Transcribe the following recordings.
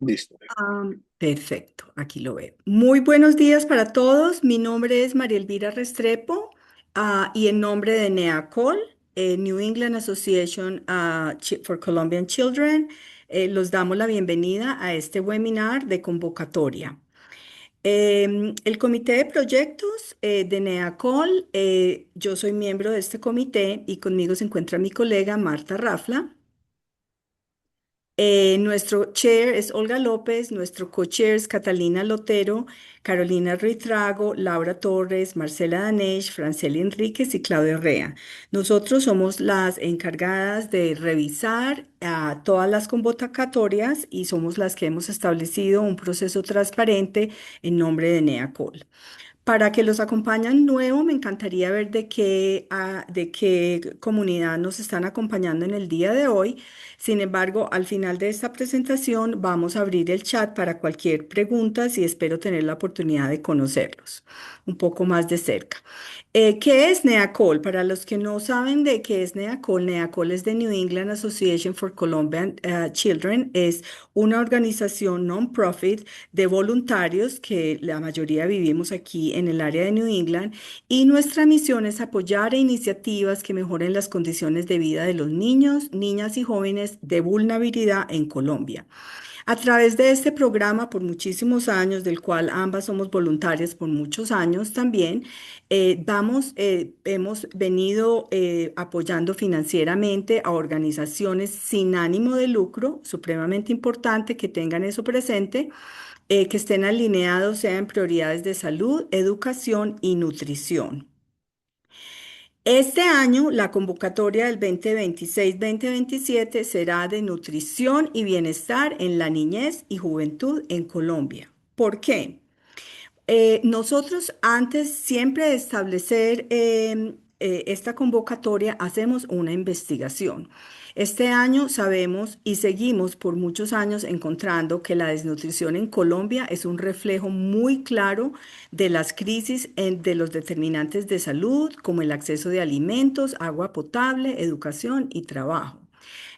Listo. Perfecto, aquí lo veo. Muy buenos días para todos. Mi nombre es María Elvira Restrepo, y en nombre de NEACOL, New England Association for Colombian Children, los damos la bienvenida a este webinar de convocatoria. El comité de proyectos de NEACOL, yo soy miembro de este comité y conmigo se encuentra mi colega Marta Rafla. Nuestro chair es Olga López, nuestro co-chair es Catalina Lotero, Carolina Ritrago, Laura Torres, Marcela Danech, Francela Enríquez y Claudia Rea. Nosotros somos las encargadas de revisar todas las convocatorias y somos las que hemos establecido un proceso transparente en nombre de NEACOL. Para que los acompañen nuevo, me encantaría ver de qué comunidad nos están acompañando en el día de hoy. Sin embargo, al final de esta presentación vamos a abrir el chat para cualquier pregunta y espero tener la oportunidad de conocerlos un poco más de cerca. ¿Qué es NEACOL? Para los que no saben de qué es NEACOL, NEACOL es de New England Association for Colombian Children. Es una organización non-profit de voluntarios que la mayoría vivimos aquí en el área de New England y nuestra misión es apoyar iniciativas que mejoren las condiciones de vida de los niños, niñas y jóvenes de vulnerabilidad en Colombia. A través de este programa por muchísimos años, del cual ambas somos voluntarias por muchos años también, hemos venido apoyando financieramente a organizaciones sin ánimo de lucro, supremamente importante que tengan eso presente, que estén alineados, sean prioridades de salud, educación y nutrición. Este año, la convocatoria del 2026-2027 será de nutrición y bienestar en la niñez y juventud en Colombia. ¿Por qué? Nosotros antes siempre de establecer esta convocatoria hacemos una investigación. Este año sabemos y seguimos por muchos años encontrando que la desnutrición en Colombia es un reflejo muy claro de las crisis de los determinantes de salud, como el acceso de alimentos, agua potable, educación y trabajo.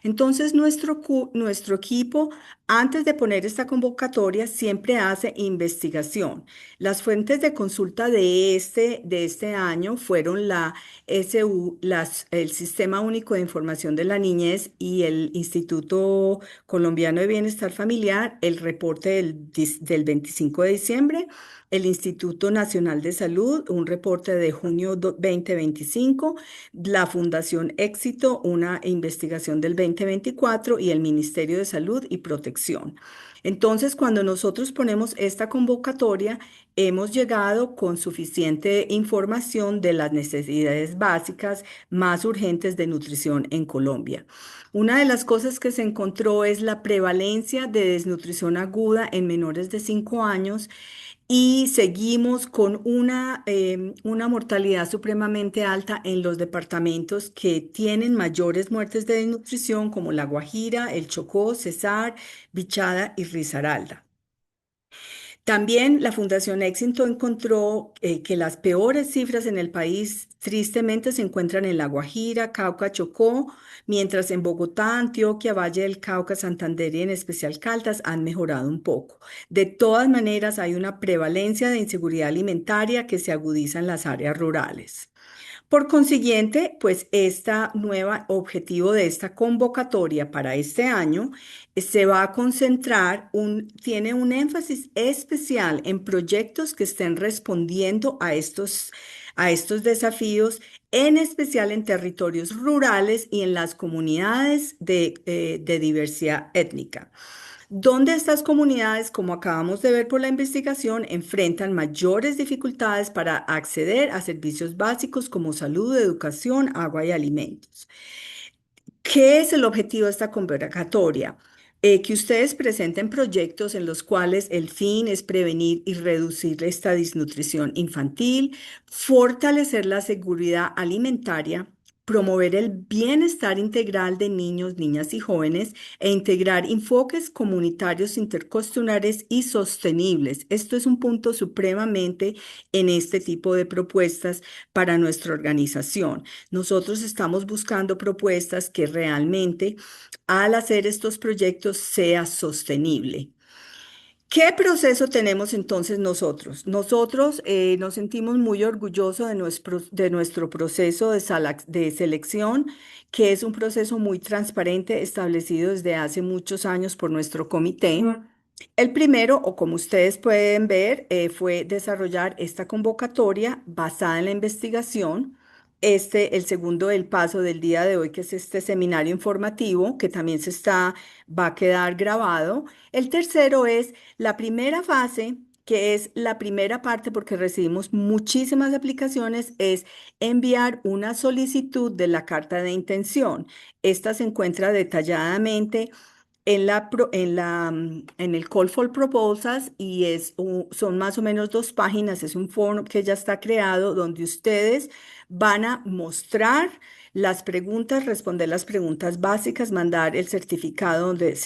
Entonces, nuestro equipo, antes de poner esta convocatoria, siempre hace investigación. Las fuentes de consulta de este año fueron la el Sistema Único de Información de la Niñez y el Instituto Colombiano de Bienestar Familiar, el reporte del 25 de diciembre, el Instituto Nacional de Salud, un reporte de junio 2025, la Fundación Éxito, una investigación del 2024 y el Ministerio de Salud y Protección. Entonces, cuando nosotros ponemos esta convocatoria, hemos llegado con suficiente información de las necesidades básicas más urgentes de nutrición en Colombia. Una de las cosas que se encontró es la prevalencia de desnutrición aguda en menores de 5 años y seguimos con una mortalidad supremamente alta en los departamentos que tienen mayores muertes de desnutrición, como La Guajira, el Chocó, Cesar, Bichada y Risaralda. También la Fundación Éxito encontró que las peores cifras en el país tristemente se encuentran en La Guajira, Cauca, Chocó, mientras en Bogotá, Antioquia, Valle del Cauca, Santander y en especial Caldas han mejorado un poco. De todas maneras, hay una prevalencia de inseguridad alimentaria que se agudiza en las áreas rurales. Por consiguiente, pues este nuevo objetivo de esta convocatoria para este año se va a concentrar, tiene un énfasis especial en proyectos que estén respondiendo a estos desafíos, en especial en territorios rurales y en las comunidades de diversidad étnica donde estas comunidades, como acabamos de ver por la investigación, enfrentan mayores dificultades para acceder a servicios básicos como salud, educación, agua y alimentos. ¿Qué es el objetivo de esta convocatoria? Que ustedes presenten proyectos en los cuales el fin es prevenir y reducir esta desnutrición infantil, fortalecer la seguridad alimentaria, promover el bienestar integral de niños, niñas y jóvenes e integrar enfoques comunitarios intercostulares y sostenibles. Esto es un punto supremamente en este tipo de propuestas para nuestra organización. Nosotros estamos buscando propuestas que realmente al hacer estos proyectos sea sostenible. ¿Qué proceso tenemos entonces nosotros? Nosotros nos sentimos muy orgullosos de nuestro proceso de selección, que es un proceso muy transparente establecido desde hace muchos años por nuestro comité. El primero, o como ustedes pueden ver, fue desarrollar esta convocatoria basada en la investigación. El segundo, el paso del día de hoy, que es este seminario informativo, que también va a quedar grabado. El tercero es la primera fase, que es la primera parte, porque recibimos muchísimas aplicaciones, es enviar una solicitud de la carta de intención. Esta se encuentra detalladamente en el Call for Proposals y son más o menos 2 páginas, es un form que ya está creado donde ustedes van a mostrar las preguntas, responder las preguntas básicas, mandar el certificado donde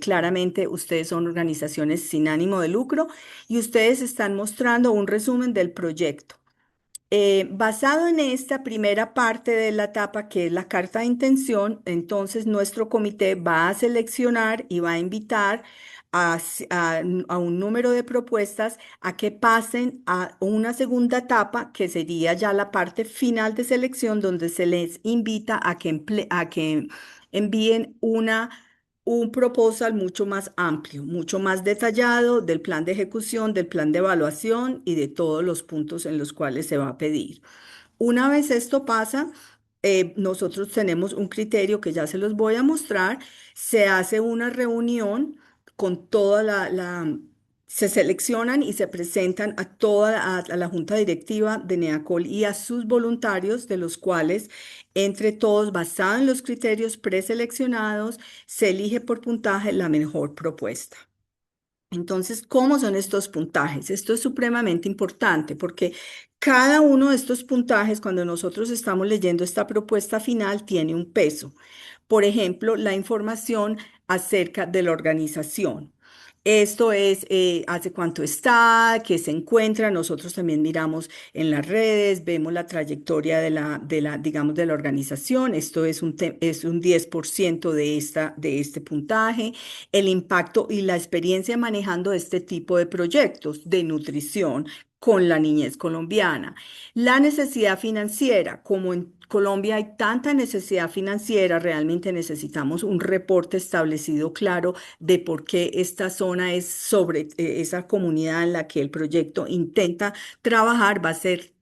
claramente ustedes son organizaciones sin ánimo de lucro y ustedes están mostrando un resumen del proyecto. Basado en esta primera parte de la etapa, que es la carta de intención, entonces nuestro comité va a seleccionar y va a invitar a un número de propuestas a que pasen a una segunda etapa, que sería ya la parte final de selección, donde se les invita a que envíen un proposal mucho más amplio, mucho más detallado del plan de ejecución, del plan de evaluación y de todos los puntos en los cuales se va a pedir. Una vez esto pasa, nosotros tenemos un criterio que ya se los voy a mostrar. Se hace una reunión con se seleccionan y se presentan a la junta directiva de NEACOL y a sus voluntarios, de los cuales entre todos, basado en los criterios preseleccionados, se elige por puntaje la mejor propuesta. Entonces, ¿cómo son estos puntajes? Esto es supremamente importante porque cada uno de estos puntajes, cuando nosotros estamos leyendo esta propuesta final, tiene un peso. Por ejemplo, la información acerca de la organización. Esto es hace cuánto está, qué se encuentra. Nosotros también miramos en las redes, vemos la trayectoria digamos, de la organización. Esto es un 10% de este puntaje. El impacto y la experiencia manejando este tipo de proyectos de nutrición con la niñez colombiana. La necesidad financiera, como en Colombia hay tanta necesidad financiera, realmente necesitamos un reporte establecido claro de por qué esta zona es esa comunidad en la que el proyecto intenta trabajar va a ser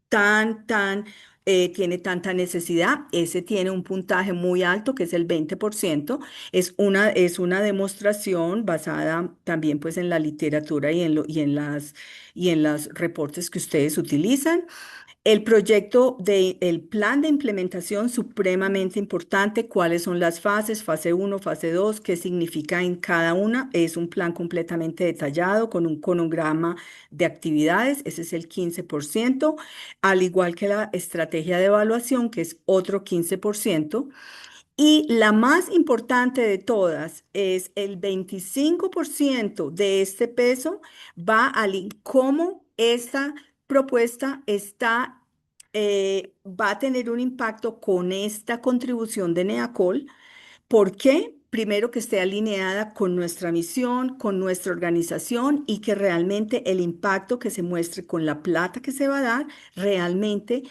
tiene tanta necesidad. Ese tiene un puntaje muy alto, que es el 20%. Es una demostración basada también pues en la literatura y en los reportes que ustedes utilizan. El plan de implementación supremamente importante, cuáles son las fases, fase uno, fase 2, qué significa en cada una. Es un plan completamente detallado con un cronograma de actividades, ese es el 15%, al igual que la estrategia de evaluación, que es otro 15%. Y la más importante de todas es el 25% de este peso cómo esta propuesta va a tener un impacto con esta contribución de NEACOL. ¿Por qué? Primero, que esté alineada con nuestra misión, con nuestra organización y que realmente el impacto que se muestre con la plata que se va a dar realmente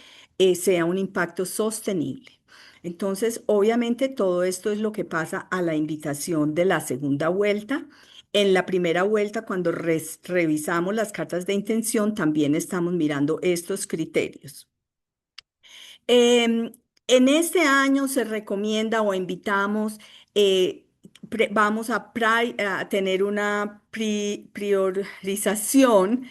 sea un impacto sostenible. Entonces, obviamente, todo esto es lo que pasa a la invitación de la segunda vuelta. En la primera vuelta, cuando revisamos las cartas de intención, también estamos mirando estos criterios. Em, en este año se recomienda o invitamos, vamos a tener una priorización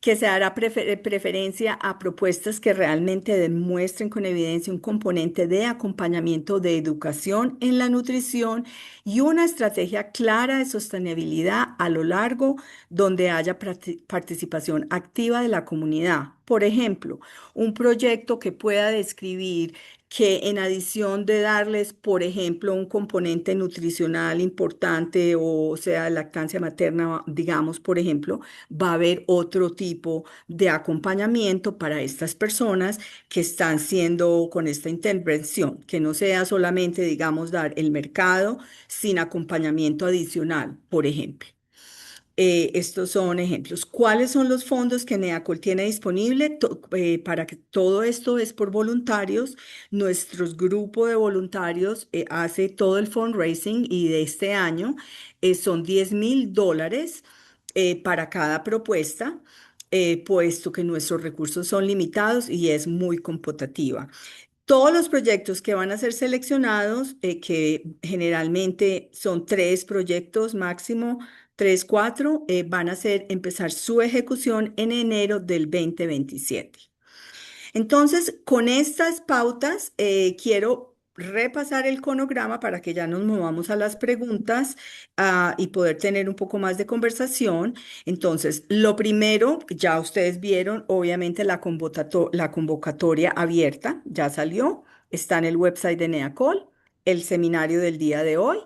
que se dará preferencia a propuestas que realmente demuestren con evidencia un componente de acompañamiento de educación en la nutrición y una estrategia clara de sostenibilidad a lo largo donde haya participación activa de la comunidad. Por ejemplo, un proyecto que pueda describir que en adición de darles, por ejemplo, un componente nutricional importante, o sea, lactancia materna, digamos, por ejemplo, va a haber otro tipo de acompañamiento para estas personas que están siendo con esta intervención, que no sea solamente, digamos, dar el mercado sin acompañamiento adicional, por ejemplo. Estos son ejemplos. ¿Cuáles son los fondos que NEACOL tiene disponible? Para que todo esto es por voluntarios. Nuestro grupo de voluntarios hace todo el fundraising y de este año son $10,000 para cada propuesta, puesto que nuestros recursos son limitados y es muy computativa. Todos los proyectos que van a ser seleccionados, que generalmente son 3 proyectos máximo, 3, 4, van a empezar su ejecución en enero del 2027. Entonces, con estas pautas, quiero repasar el cronograma para que ya nos movamos a las preguntas, y poder tener un poco más de conversación. Entonces, lo primero, ya ustedes vieron, obviamente la convocatoria abierta ya salió, está en el website de NEACOL, el seminario del día de hoy.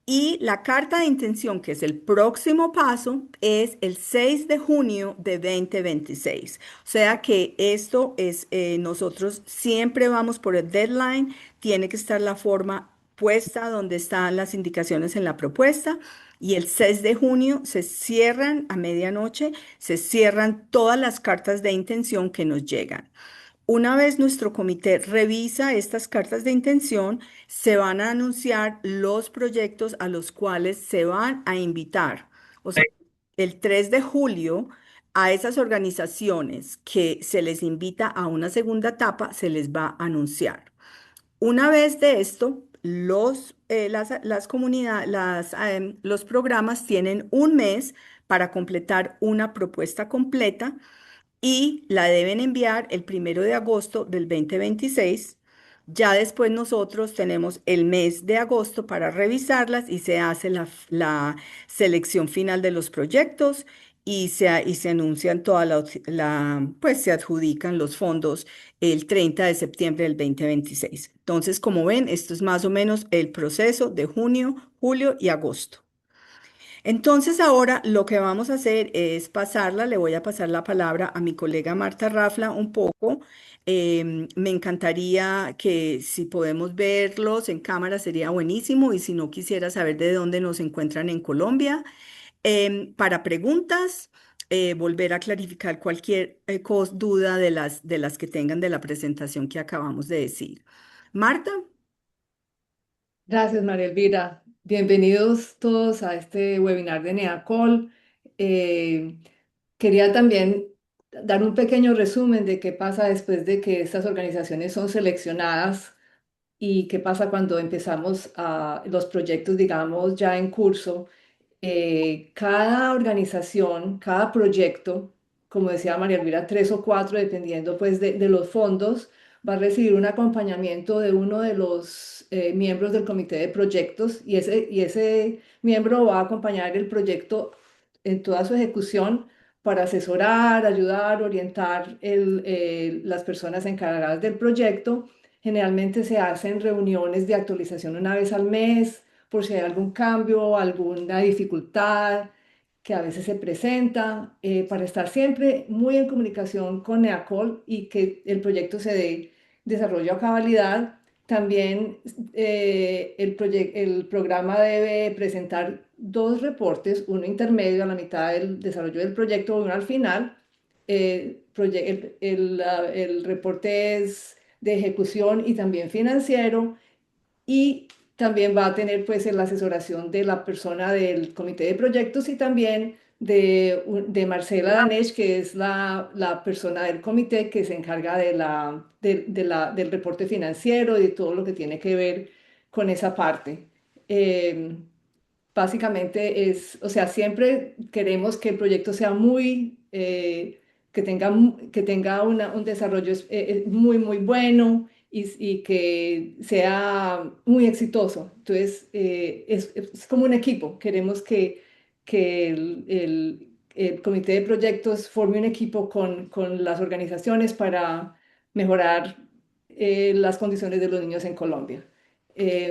Y la carta de intención, que es el próximo paso, es el 6 de junio de 2026. O sea que esto es, nosotros siempre vamos por el deadline, tiene que estar la forma puesta donde están las indicaciones en la propuesta. Y el 6 de junio se cierran a medianoche, se cierran todas las cartas de intención que nos llegan. Una vez nuestro comité revisa estas cartas de intención, se van a anunciar los proyectos a los cuales se van a invitar. O sea, el 3 de julio, a esas organizaciones que se les invita a una segunda etapa, se les va a anunciar. Una vez de esto, las comunidades, los programas tienen un mes para completar una propuesta completa y la deben enviar el 1 de agosto del 2026. Ya después nosotros tenemos el mes de agosto para revisarlas y se hace la selección final de los proyectos y se anuncian pues se adjudican los fondos el 30 de septiembre del 2026. Entonces, como ven, esto es más o menos el proceso de junio, julio y agosto. Entonces ahora lo que vamos a hacer es le voy a pasar la palabra a mi colega Marta Rafla un poco. Me encantaría que si podemos verlos en cámara sería buenísimo y si no quisiera saber de dónde nos encuentran en Colombia. Para preguntas, volver a clarificar cualquier duda de las que tengan de la presentación que acabamos de decir. Marta. Gracias, María Elvira. Bienvenidos todos a este webinar de NEACOL. Eh, Quería también dar un pequeño resumen de qué pasa después de que estas organizaciones son seleccionadas y qué pasa cuando empezamos los proyectos, digamos, ya en curso. Cada organización, cada proyecto, como decía María Elvira, 3 o 4, dependiendo pues de los fondos, va a recibir un acompañamiento de uno de los miembros del comité de proyectos y ese miembro va a acompañar el proyecto en toda su ejecución para asesorar, ayudar, orientar las personas encargadas del proyecto. Generalmente se hacen reuniones de actualización una vez al mes por si hay algún cambio, alguna dificultad que a veces se presenta, para estar siempre muy en comunicación con NEACOL y que el proyecto se dé desarrollo a cabalidad. También el programa debe presentar 2 reportes, uno intermedio a la mitad del desarrollo del proyecto y uno al final. El reporte es de ejecución y también financiero y también va a tener pues la asesoración de la persona del comité de proyectos y también de Marcela Danech, que es la persona del comité que se encarga del reporte financiero y de todo lo que tiene que ver con esa parte. Eh, Básicamente o sea, siempre queremos que el proyecto sea que tenga un desarrollo muy, muy bueno y que sea muy exitoso. Entonces, es como un equipo. Queremos que el comité de proyectos forme un equipo con las organizaciones para mejorar las condiciones de los niños en Colombia.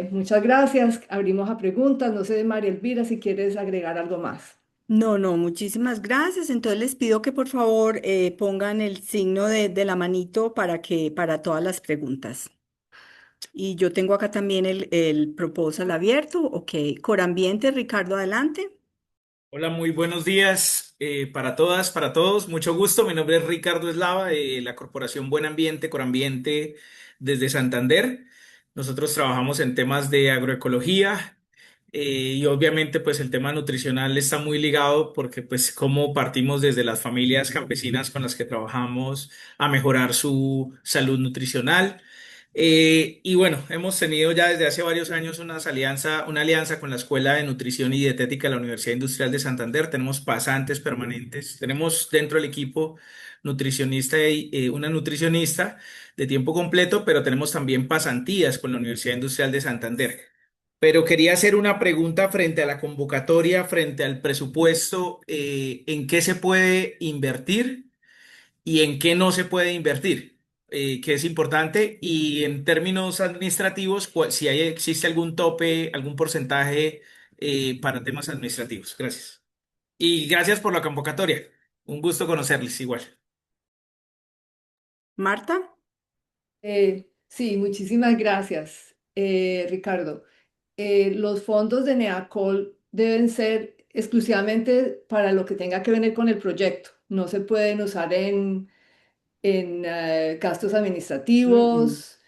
Muchas gracias. Abrimos a preguntas. No sé, María Elvira, si quieres agregar algo más. No, no, muchísimas gracias. Entonces les pido que por favor pongan el signo de la manito para todas las preguntas. Y yo tengo acá también el proposal abierto. Ok, Corambiente, Ricardo, adelante. Hola, muy buenos días para todas, para todos. Mucho gusto. Mi nombre es Ricardo Eslava de la Corporación Buen Ambiente, Corambiente, desde Santander. Nosotros trabajamos en temas de agroecología y obviamente pues el tema nutricional está muy ligado porque pues como partimos desde las familias campesinas con las que trabajamos a mejorar su salud nutricional. Y bueno, hemos tenido ya desde hace varios años una alianza con la Escuela de Nutrición y Dietética de la Universidad Industrial de Santander. Tenemos pasantes permanentes. Tenemos dentro del equipo nutricionista y una nutricionista de tiempo completo, pero tenemos también pasantías con la Universidad Industrial de Santander. Pero quería hacer una pregunta frente a la convocatoria, frente al presupuesto, ¿en qué se puede invertir y en qué no se puede invertir, que es importante? Y en términos administrativos, si existe algún tope, algún porcentaje para temas administrativos. Gracias. Y gracias por la convocatoria. Un gusto conocerles igual. Marta. Sí, muchísimas gracias, Ricardo. Los fondos de NEACOL deben ser exclusivamente para lo que tenga que ver con el proyecto. No se pueden usar en gastos Mm, administrativos.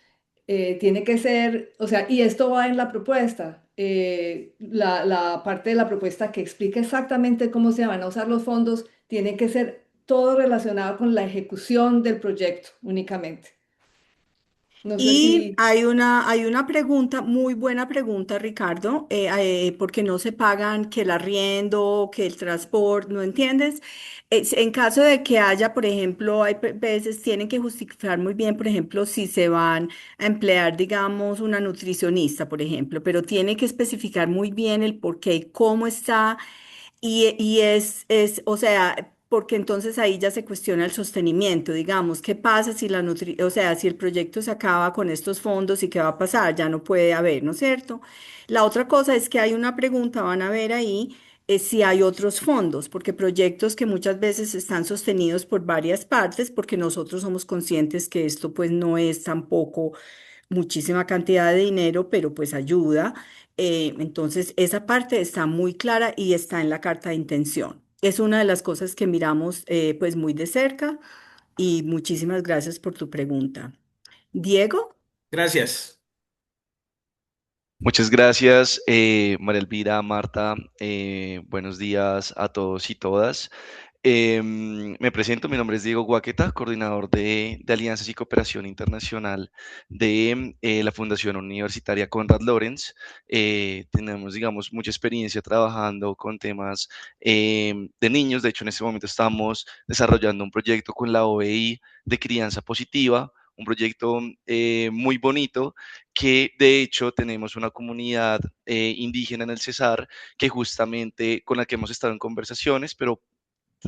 Tiene que ser, o sea, y esto va en la propuesta. La parte de la propuesta que explica exactamente cómo se van a usar los fondos tiene que ser todo relacionado con la ejecución del proyecto únicamente. No sé si... Y hay una pregunta, muy buena pregunta, Ricardo, porque no se pagan que el arriendo, que el transporte, ¿no entiendes? En caso de que haya, por ejemplo, hay veces tienen que justificar muy bien, por ejemplo, si se van a emplear, digamos, una nutricionista, por ejemplo, pero tiene que especificar muy bien el por qué y cómo está. O sea, porque entonces ahí ya se cuestiona el sostenimiento, digamos, ¿qué pasa si o sea, si el proyecto se acaba con estos fondos y qué va a pasar? Ya no puede haber, ¿no es cierto? La otra cosa es que hay una pregunta, van a ver ahí, si hay otros fondos, porque proyectos que muchas veces están sostenidos por varias partes, porque nosotros somos conscientes que esto pues no es tampoco muchísima cantidad de dinero, pero pues ayuda. Entonces, esa parte está muy clara y está en la carta de intención. Es una de las cosas que miramos pues muy de cerca y muchísimas gracias por tu pregunta. Diego. Gracias. Muchas gracias, María Elvira, Marta. Buenos días a todos y todas. Me presento, mi nombre es Diego Guaqueta, coordinador de Alianzas y Cooperación Internacional de la Fundación Universitaria Konrad Lorenz. Tenemos, digamos, mucha experiencia trabajando con temas de niños. De hecho, en este momento estamos desarrollando un proyecto con la OEI de crianza positiva, un proyecto muy bonito que de hecho tenemos una comunidad indígena en el Cesar que justamente con la que hemos estado en conversaciones, pero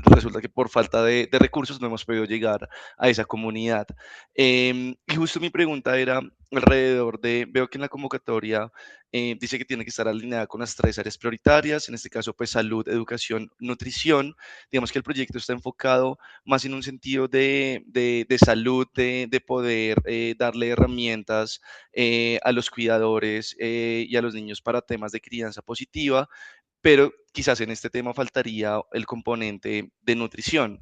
resulta que por falta de recursos no hemos podido llegar a esa comunidad. Y justo mi pregunta era alrededor de, veo que en la convocatoria dice que tiene que estar alineada con las tres áreas prioritarias, en este caso pues salud, educación, nutrición. Digamos que el proyecto está enfocado más en un sentido de salud, de poder darle herramientas a los cuidadores y a los niños para temas de crianza positiva, pero quizás en este tema faltaría el componente de nutrición.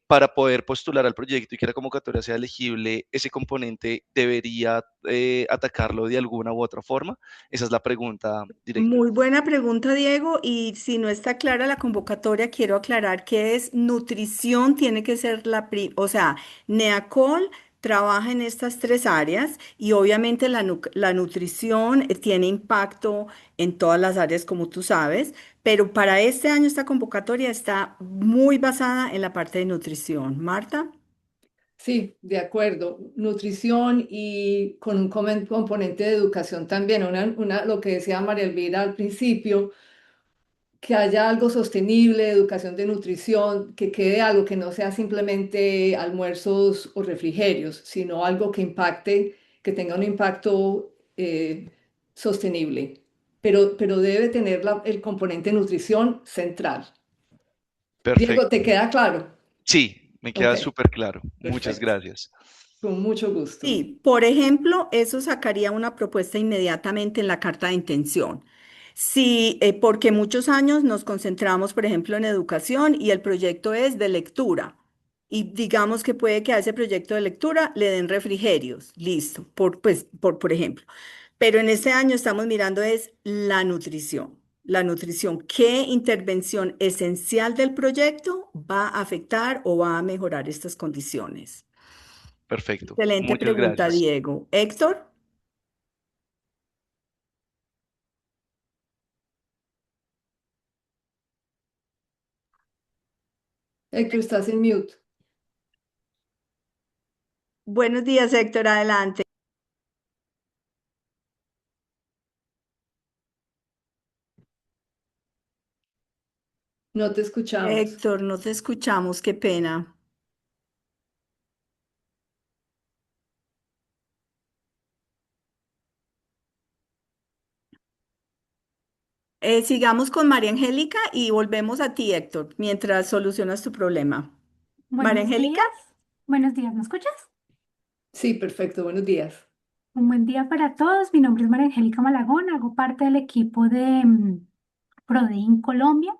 Para poder postular al proyecto y que la convocatoria sea elegible, ¿ese componente debería atacarlo de alguna u otra forma? Esa es la pregunta directa. Muy buena pregunta, Diego. Y si no está clara la convocatoria, quiero aclarar que es nutrición, tiene que ser o sea, NEACOL trabaja en estas tres áreas y obviamente la nutrición tiene impacto en todas las áreas, como tú sabes, pero para este año esta convocatoria está muy basada en la parte de nutrición. Marta. Sí, de acuerdo. Nutrición y con un componente de educación también. Lo que decía María Elvira al principio, que haya algo sostenible, educación de nutrición, que quede algo que no sea simplemente almuerzos o refrigerios, sino algo que impacte, que tenga un impacto sostenible. Pero debe tener el componente nutrición central. Diego, ¿te Perfecto. queda claro? Sí, me Ok, queda súper claro. Muchas perfecto. gracias. Con mucho gusto. Sí, por ejemplo, eso sacaría una propuesta inmediatamente en la carta de intención. Sí, porque muchos años nos concentramos, por ejemplo, en educación y el proyecto es de lectura. Y digamos que puede que a ese proyecto de lectura le den refrigerios, listo, por ejemplo. Pero en este año estamos mirando es la nutrición. La nutrición, ¿qué intervención esencial del proyecto va a afectar o va a mejorar estas condiciones? Perfecto. Excelente Muchas pregunta, gracias. Diego. Héctor, Héctor, estás en mute. buenos días, Héctor, adelante. No te escuchamos. Héctor, no te escuchamos, qué pena. Sigamos con María Angélica y volvemos a ti, Héctor, mientras solucionas tu problema. María Buenos días, Angélica, ¿me escuchas? Sí, perfecto, buenos días. Un buen día para todos. Mi nombre es María Angélica Malagón, hago parte del equipo de Prodein Colombia.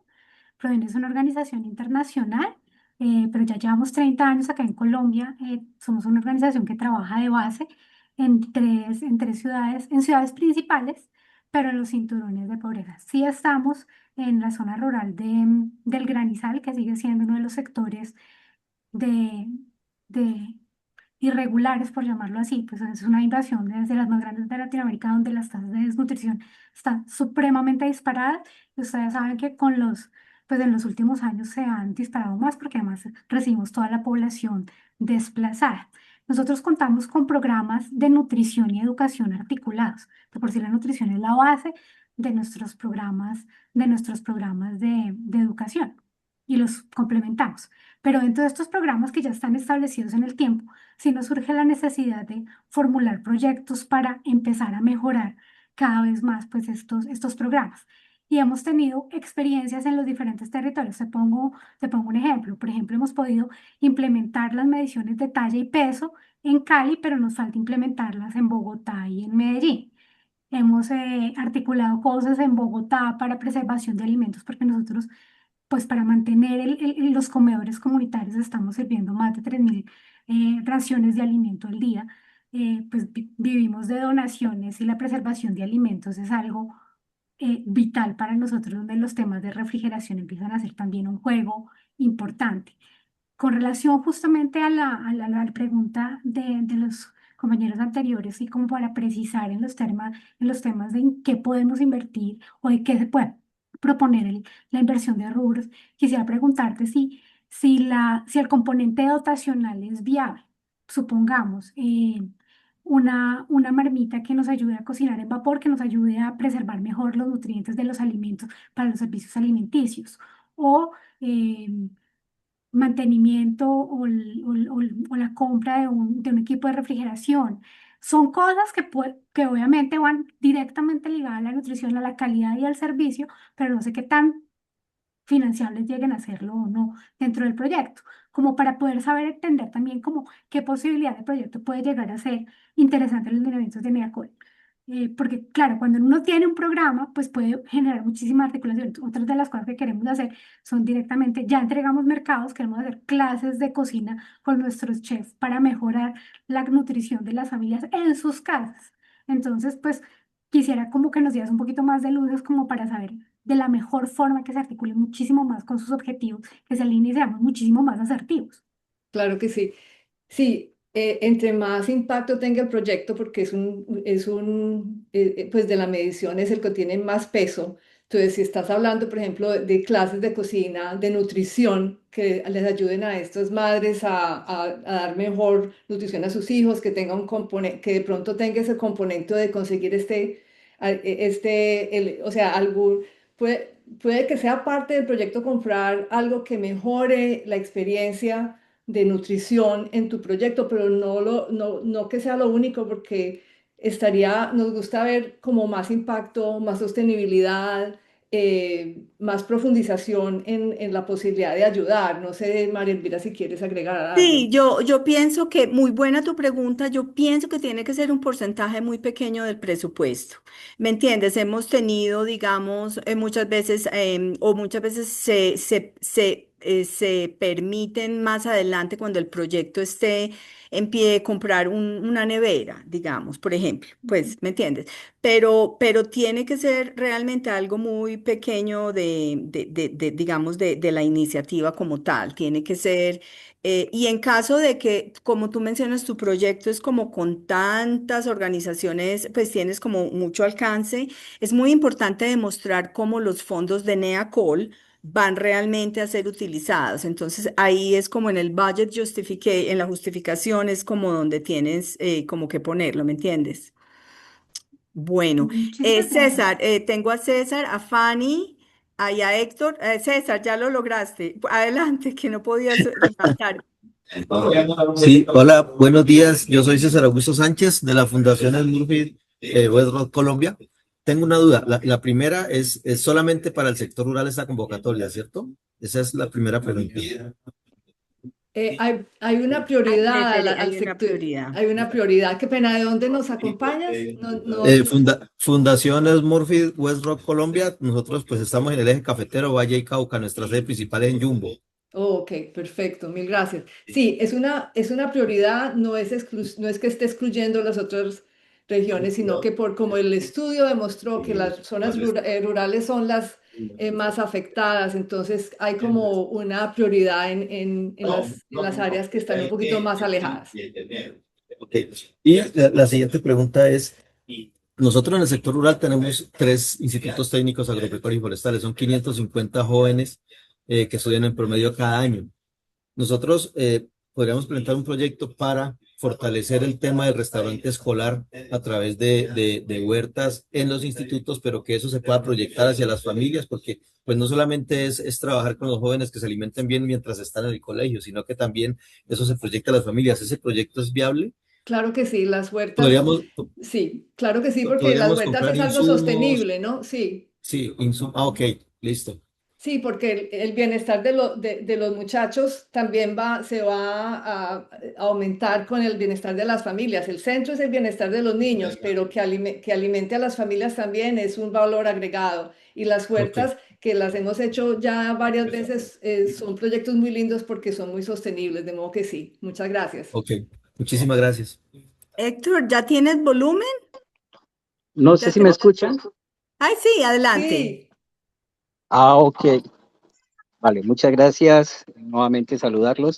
Prodein es una organización internacional, pero ya llevamos 30 años acá en Colombia. Somos una organización que trabaja de base en tres ciudades, en ciudades principales, pero en los cinturones de pobreza. Sí estamos en la zona rural del Granizal, que sigue siendo uno de los sectores de, de irregulares, por llamarlo así, pues es una invasión desde las más grandes de Latinoamérica, donde las tasas de desnutrición están supremamente disparadas. Y ustedes saben que pues en los últimos años se han disparado más porque además recibimos toda la población desplazada. Nosotros contamos con programas de nutrición y educación articulados. De por sí la nutrición es la base de nuestros programas de educación y los complementamos. Pero dentro de estos programas que ya están establecidos en el tiempo, si nos surge la necesidad de formular proyectos para empezar a mejorar cada vez más pues estos programas. Y hemos tenido experiencias en los diferentes territorios. Te pongo un ejemplo. Por ejemplo, hemos podido implementar las mediciones de talla y peso en Cali, pero nos falta implementarlas en Bogotá y en Medellín. Hemos articulado cosas en Bogotá para preservación de alimentos, porque nosotros pues para mantener los comedores comunitarios estamos sirviendo más de 3.000 raciones de alimento al día. Pues vivimos de donaciones y la preservación de alimentos es algo vital para nosotros, donde los temas de refrigeración empiezan a ser también un juego importante. Con relación justamente a la pregunta de los compañeros anteriores y como para precisar en los temas de en qué podemos invertir o de qué se puede proponer la inversión de rubros, quisiera preguntarte si el componente dotacional es viable. Supongamos una marmita que nos ayude a cocinar en vapor, que nos ayude a preservar mejor los nutrientes de los alimentos para los servicios alimenticios. O mantenimiento o la compra de un equipo de refrigeración. Son cosas que obviamente van directamente ligadas a la nutrición, a la calidad y al servicio, pero no sé qué tan financiables lleguen a hacerlo o no dentro del proyecto, como para poder saber entender también como qué posibilidad de proyecto puede llegar a ser interesante en los lineamientos de Mediacol. Porque claro, cuando uno tiene un programa, pues puede generar muchísima articulación. Otras de las cosas que queremos hacer son directamente, ya entregamos mercados, queremos hacer clases de cocina con nuestros chefs para mejorar la nutrición de las familias en sus casas. Entonces, pues quisiera como que nos dieras un poquito más de luces como para saber de la mejor forma que se articule muchísimo más con sus objetivos, que se alinee y seamos muchísimo más asertivos. Claro que sí. Sí, entre más impacto tenga el proyecto, porque pues de la medición es el que tiene más peso. Entonces, si estás hablando, por ejemplo, de clases de cocina, de nutrición, que les ayuden a estas madres a dar mejor nutrición a sus hijos, que tenga un componente, que de pronto tenga ese componente de conseguir o sea, puede que sea parte del proyecto comprar algo que mejore la experiencia de nutrición en tu proyecto, pero no que sea lo único, porque nos gusta ver como más impacto, más sostenibilidad, más profundización en la posibilidad de ayudar. No sé, María Elvira, si quieres agregar Sí, algo. yo pienso que, muy buena tu pregunta, yo pienso que tiene que ser un porcentaje muy pequeño del presupuesto. ¿Me entiendes? Hemos tenido, digamos, muchas veces, o muchas veces se permiten más adelante cuando el proyecto esté en pie comprar una nevera, digamos, por ejemplo, pues, ¿me entiendes? Pero tiene que ser realmente algo muy pequeño digamos, de la iniciativa como tal. Tiene que ser y en caso de que, como tú mencionas, tu proyecto es como con tantas organizaciones, pues tienes como mucho alcance, es muy importante demostrar cómo los fondos de NEACOL van realmente a ser utilizados. Entonces ahí es como en el budget justifique, en la justificación es como donde tienes como que ponerlo, ¿me entiendes? Bueno, Muchísimas César, gracias. tengo a César, a Fanny, y a Héctor. César, ya lo lograste. Adelante, que no podías levantar. Sí, hola, buenos días. Yo soy César Augusto Sánchez de la Fundación Smurfit West Rock Colombia. Tengo una duda. La primera es solamente para el sector rural esta convocatoria, ¿cierto? Esa es la primera pregunta. Hay una Hay, prioridad al hay una sector, prioridad. hay una prioridad. Qué pena, ¿de dónde nos acompañas? No, no. Fundación Smurfit West Rock Colombia. Nosotros pues estamos en el eje cafetero Valle y Cauca. Nuestra sede principal es en Jumbo. Oh, ok, perfecto, mil gracias. Sí, es una prioridad, no es que esté excluyendo las otras regiones, sino que por como el estudio demostró que las zonas rurales son las más afectadas, entonces hay como una prioridad en las áreas que están un poquito más alejadas. Ok. Y la siguiente pregunta es, nosotros en el sector rural tenemos 3 institutos técnicos agropecuarios y forestales, son 550 jóvenes que estudian en promedio cada año. Nosotros podríamos presentar un proyecto para fortalecer el tema del restaurante escolar a través de huertas en los institutos, pero que eso se pueda proyectar hacia las familias, porque pues no solamente es trabajar con los jóvenes que se alimenten bien mientras están en el colegio, sino que también eso se proyecta a las familias. ¿Ese proyecto es viable? Claro que sí, las huertas, Podríamos, sí, claro que sí, porque las podríamos huertas comprar es algo insumos, sostenible, ¿no? Sí. sí, ok, listo. Sí, porque el bienestar de los muchachos también se va a aumentar con el bienestar de las familias. El centro es el bienestar de los niños, pero que alimente a las familias también es un valor agregado. Y las Ok, huertas, que las hemos hecho ya varias veces, son proyectos muy lindos porque son muy sostenibles, de modo que sí. Muchas gracias. ok, muchísimas gracias. Héctor, ¿ya tienes volumen? No sé ¿Ya si te... me escuchan. Ay, sí, adelante. Sí, Ah, ok. Vale, muchas gracias. Nuevamente saludarlos.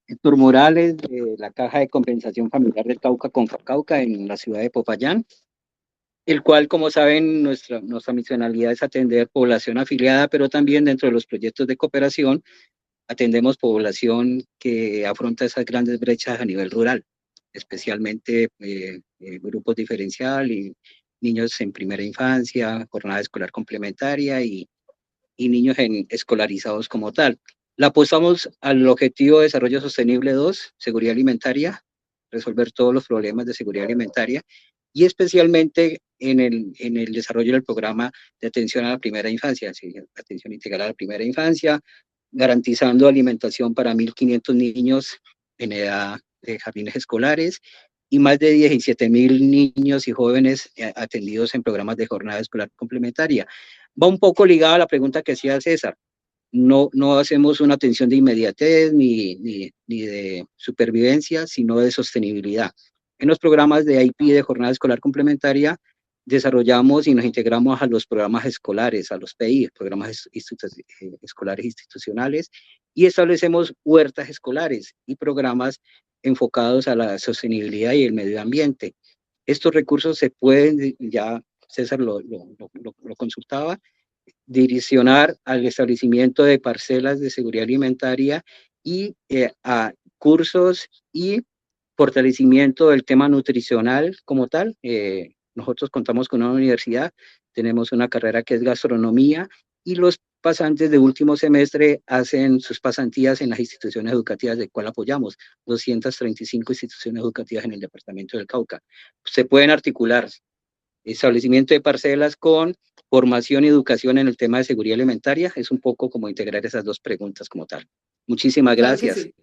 Héctor Morales, de la Caja de Compensación Familiar del Cauca, Cauca, en la ciudad de Popayán, el cual, como saben, nuestra misionalidad es atender población afiliada, pero también dentro de los proyectos de cooperación atendemos población que afronta esas grandes brechas a nivel rural, especialmente grupos diferencial y niños en primera infancia, jornada escolar complementaria y niños escolarizados como tal. La apostamos al objetivo de desarrollo sostenible 2, seguridad alimentaria, resolver todos los problemas de seguridad alimentaria y especialmente en el desarrollo del programa de atención a la primera infancia, ¿sí? Atención integral a la primera infancia, garantizando alimentación para 1.500 niños en edad de jardines escolares y más de 17.000 niños y jóvenes atendidos en programas de jornada escolar complementaria. Va un poco ligada a la pregunta que hacía César. No hacemos una atención de inmediatez ni de supervivencia, sino de sostenibilidad. En los programas de IP de jornada escolar complementaria desarrollamos y nos integramos a los programas escolares, a los PI, programas escolares institucionales, y establecemos huertas escolares y programas enfocados a la sostenibilidad y el medio ambiente. Estos recursos se pueden, ya César lo consultaba, direccionar al establecimiento de parcelas de seguridad alimentaria y a cursos y fortalecimiento del tema nutricional como tal. Nosotros contamos con una universidad, tenemos una carrera que es gastronomía y los pasantes de último semestre hacen sus pasantías en las instituciones educativas de cual apoyamos, 235 instituciones educativas en el departamento del Cauca. Se pueden articular establecimiento de parcelas con formación y educación en el tema de seguridad alimentaria. Es un poco como integrar esas dos preguntas como tal. Muchísimas Claro que gracias. sí,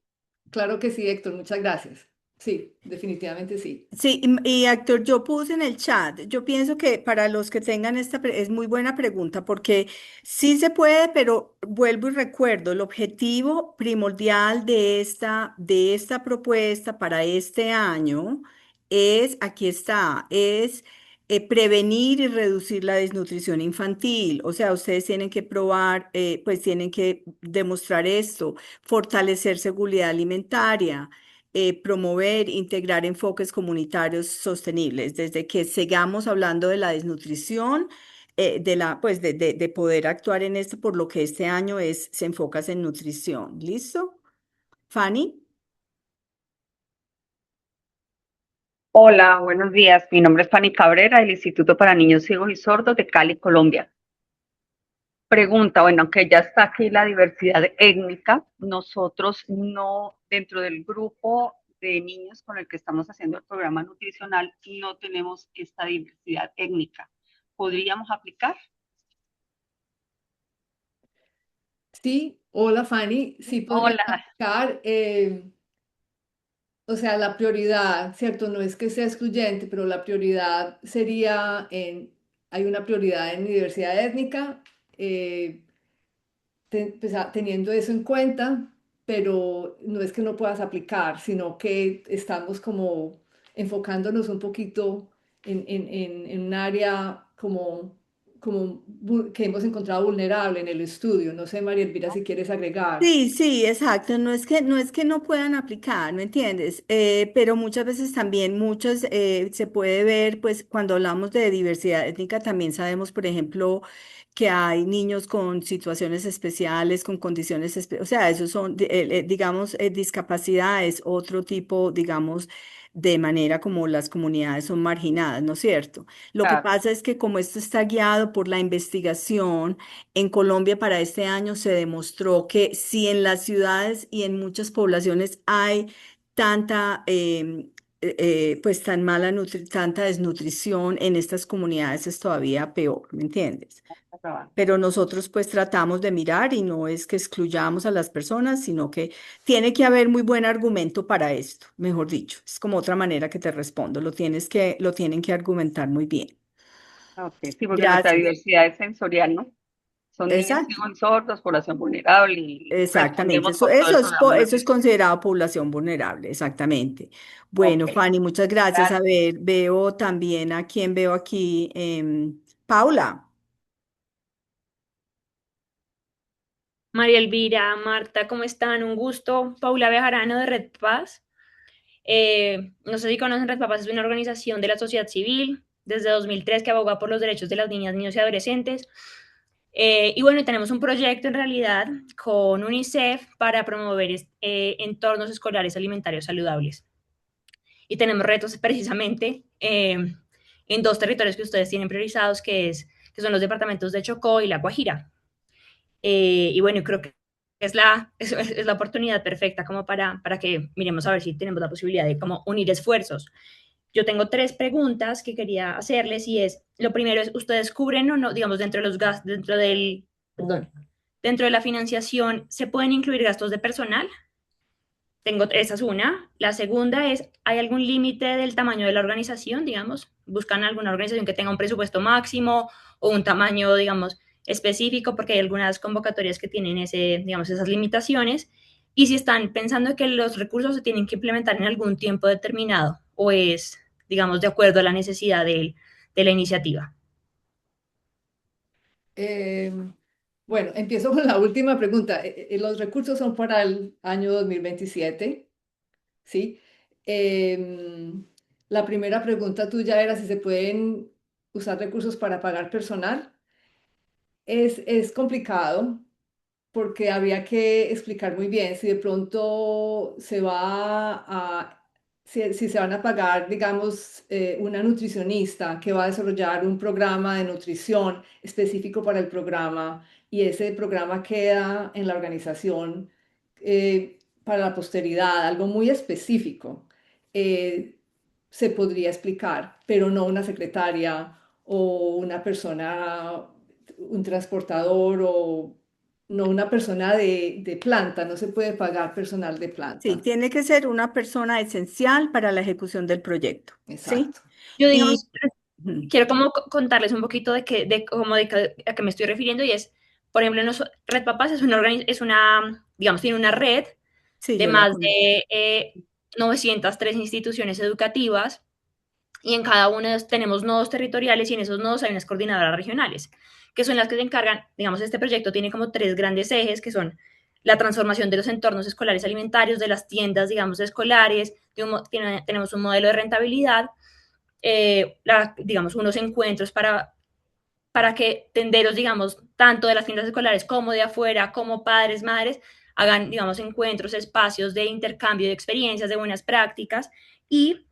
claro que sí, Héctor, muchas gracias. Sí, definitivamente sí. Sí, y Héctor, yo puse en el chat, yo pienso que para los que tengan es muy buena pregunta porque sí se puede, pero vuelvo y recuerdo, el objetivo primordial de esta propuesta para este año es, aquí está, es prevenir y reducir la desnutrición infantil. O sea, ustedes tienen que probar, pues tienen que demostrar esto, fortalecer seguridad alimentaria, promover, integrar enfoques comunitarios sostenibles, desde que sigamos hablando de la desnutrición, pues de poder actuar en esto, por lo que este año se enfoca en nutrición. ¿Listo? Fanny. Hola, buenos días. Mi nombre es Fanny Cabrera del Instituto para Niños Ciegos y Sordos de Cali, Colombia. Pregunta, bueno, aunque ya está aquí la diversidad étnica, nosotros no, dentro del grupo de niños con el que estamos haciendo el programa nutricional, no tenemos esta diversidad étnica. ¿Podríamos aplicar? Sí, hola Fanny, sí podríamos Hola. aplicar. O sea, la prioridad, ¿cierto? No es que sea excluyente, pero la prioridad sería hay una prioridad en diversidad étnica, eh, pues, teniendo eso en cuenta, pero no es que no puedas aplicar, sino que estamos como enfocándonos un poquito en un área que hemos encontrado vulnerable en el estudio. No sé, María Elvira, si quieres agregar. Sí, sí, exacto. No es que no puedan aplicar, ¿me entiendes? Pero muchas veces también se puede ver, pues cuando hablamos de diversidad étnica, también sabemos, por ejemplo, que hay niños con situaciones especiales, con condiciones, o sea, esos son, digamos, discapacidades, otro tipo, digamos, de manera como las comunidades son marginadas, ¿no es cierto? Lo que Claro. pasa es que como esto está guiado por la investigación, en Colombia para este año se demostró que si en las ciudades y en muchas poblaciones hay tanta, pues tanta desnutrición, en estas comunidades es todavía peor, ¿me entiendes? Pero nosotros pues tratamos de mirar y no es que excluyamos a las personas, sino que tiene que haber muy buen argumento para esto, mejor dicho. Es como otra manera que te respondo, lo tienen que argumentar muy bien. Ok, sí, porque nuestra Gracias. diversidad es sensorial, ¿no? Son niños Exacto. ciegos y sordos, población vulnerable y Exactamente, respondemos por todo el programa eso es nutricional. considerado población vulnerable, exactamente. Bueno, Ok, Fanny, muchas gracias. A gracias. ver, veo también a quién veo aquí. Paula. María Elvira, Marta, ¿cómo están? Un gusto. Paula Bejarano de Red Paz. No sé si conocen Red Paz, es una organización de la sociedad civil desde 2003 que aboga por los derechos de las niñas, niños y adolescentes. Y bueno, tenemos un proyecto en realidad con UNICEF para promover entornos escolares alimentarios saludables. Y tenemos retos precisamente en dos territorios que ustedes tienen priorizados, que son los departamentos de Chocó y La Guajira. Y bueno, creo que es la oportunidad perfecta como para que miremos a ver si tenemos la posibilidad de como unir esfuerzos. Yo tengo tres preguntas que quería hacerles y es, lo primero es, ¿ustedes cubren o no, digamos, dentro de los gastos, perdón, dentro de la financiación, se pueden incluir gastos de personal? Esa es una. La segunda es, ¿hay algún límite del tamaño de la organización, digamos? ¿Buscan alguna organización que tenga un presupuesto máximo o un tamaño, digamos, específico? Porque hay algunas convocatorias que tienen digamos, esas limitaciones. Y si están pensando que los recursos se tienen que implementar en algún tiempo determinado o es, digamos, de acuerdo a la necesidad de la iniciativa. Eh, bueno, empiezo con la última pregunta. Los recursos son para el año 2027, ¿sí? Em, la primera pregunta tuya era si se pueden usar recursos para pagar personal. Es complicado porque habría que explicar muy bien si de pronto si se van a pagar, digamos, una nutricionista que va a desarrollar un programa de nutrición específico para el programa y ese programa queda en la organización para la posteridad, algo muy específico, eh, se podría explicar, pero no una secretaria o una persona un transportador o no una persona de planta, no se puede pagar personal de Sí, planta. tiene que ser una persona esencial para la ejecución del proyecto, ¿sí? Exacto. Yo, Y digamos, ujú, quiero como contarles un poquito a qué me estoy refiriendo y es, por ejemplo, Red Papás es una, digamos, tiene una red sí, de yo la más conozco. de 903 instituciones educativas y en cada uno de ellos tenemos nodos territoriales y en esos nodos hay unas coordinadoras regionales, que son las que se encargan, digamos, este proyecto tiene como tres grandes ejes, que son la transformación de los entornos escolares alimentarios, de las tiendas, digamos, escolares, tenemos un modelo de rentabilidad, digamos, unos encuentros para que tenderos, digamos, tanto de las tiendas escolares como de afuera, como padres, madres, hagan, digamos, encuentros, espacios de intercambio de experiencias, de buenas prácticas, y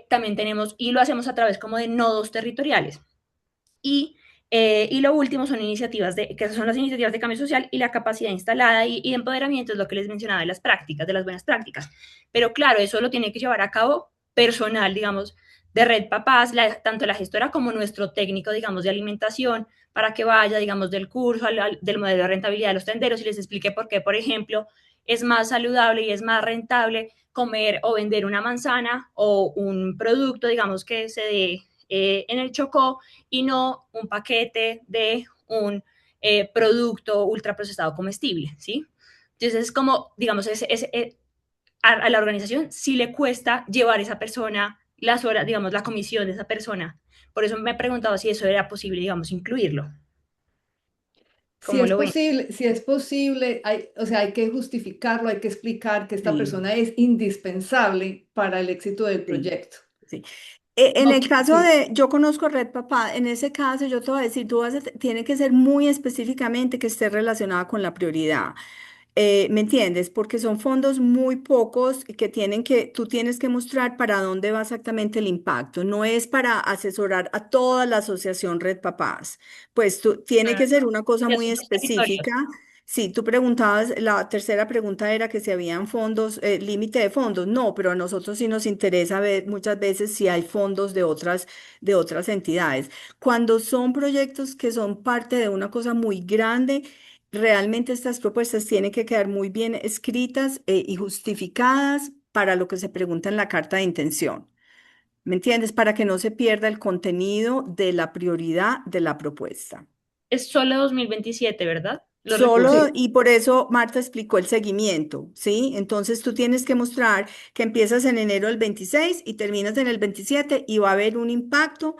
también tenemos, y lo hacemos a través como de nodos territoriales. Y lo último son que son las iniciativas de cambio social y la capacidad instalada y de empoderamiento, es lo que les mencionaba de las prácticas, de las buenas prácticas. Pero claro, eso lo tiene que llevar a cabo personal, digamos, de Red Papás, tanto la gestora como nuestro técnico, digamos, de alimentación, para que vaya, digamos, del curso, del modelo de rentabilidad de los tenderos y les explique por qué, por ejemplo, es más saludable y es más rentable comer o vender una manzana o un producto, digamos, que se dé en el Chocó y no un paquete de un producto ultraprocesado comestible, ¿sí? Entonces es como, digamos, a la organización sí le cuesta llevar esa persona las horas, digamos, la comisión de esa persona. Por eso me he preguntado si eso era posible, digamos, incluirlo. ¿Cómo lo ven? Si es posible, o sea, hay que justificarlo, hay que explicar que esta Sí, persona es indispensable para el éxito del sí, proyecto. sí. En No, el caso sí. yo conozco Red Papá, en ese caso yo te voy a decir, tiene que ser muy específicamente que esté relacionada con la prioridad. ¿Me entiendes? Porque son fondos muy pocos tú tienes que mostrar para dónde va exactamente el impacto. No es para asesorar a toda la asociación Red Papás. Pues tiene que ser una cosa De muy otros territorios. específica. Sí, tú preguntabas, la tercera pregunta era que si habían fondos, límite de fondos. No, pero a nosotros sí nos interesa ver muchas veces si hay fondos de otras entidades. Cuando son proyectos que son parte de una cosa muy grande, realmente estas propuestas tienen que quedar muy bien escritas y justificadas para lo que se pregunta en la carta de intención. ¿Me entiendes? Para que no se pierda el contenido de la prioridad de la propuesta. Es solo 2027, ¿verdad? Los Solo, recursos. Sí. y por eso Marta explicó el seguimiento, ¿sí? Entonces tú tienes que mostrar que empiezas en enero del 26 y terminas en el 27 y va a haber un impacto